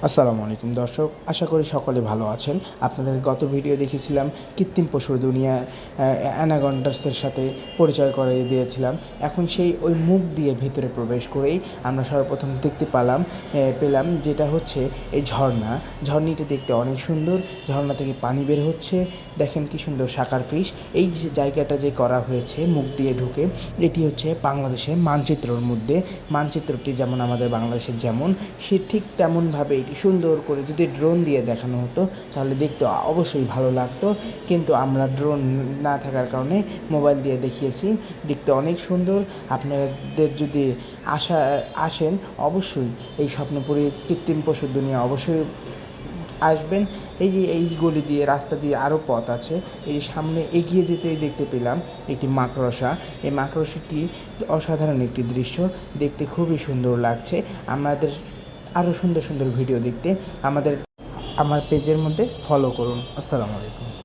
আসসালামু আলাইকুম দর্শক, আশা করি সকলে ভালো আছেন। আপনাদের গত ভিডিও দেখেছিলাম কৃত্রিম পশুর দুনিয়া, অ্যানাকন্ডাসের সাথে পরিচয় করিয়ে দিয়েছিলাম। এখন সেই ওই মুখ দিয়ে ভিতরে প্রবেশ করেই আমরা সর্বপ্রথম দেখতে পেলাম যেটা হচ্ছে এই ঝর্ণিটি দেখতে অনেক সুন্দর। ঝর্ণা থেকে পানি বের হচ্ছে, দেখেন কি সুন্দর সাকার ফিশ। এই যে জায়গাটা যে করা হয়েছে মুখ দিয়ে ঢুকে, এটি হচ্ছে বাংলাদেশের মানচিত্রর মধ্যে। মানচিত্রটি যেমন আমাদের বাংলাদেশের যেমন, সে ঠিক তেমনভাবে এটি সুন্দর করে যদি ড্রোন দিয়ে দেখানো হতো তাহলে দেখতে অবশ্যই ভালো লাগতো, কিন্তু আমরা ড্রোন না থাকার কারণে মোবাইল দিয়ে দেখিয়েছি। দেখতে অনেক সুন্দর। আপনাদের যদি আসেন অবশ্যই এই স্বপ্নপুরী কৃত্রিম পশুর দুনিয়া অবশ্যই আসবেন। এই যে এই গলি দিয়ে রাস্তা দিয়ে আরও পথ আছে, এই সামনে এগিয়ে যেতেই দেখতে পেলাম একটি মাকড়সা। এই মাকড়সাটি অসাধারণ একটি দৃশ্য, দেখতে খুবই সুন্দর লাগছে। আমাদের আরও সুন্দর সুন্দর ভিডিও দেখতে আমার পেজের মধ্যে ফলো করুন। আসসালামু আলাইকুম।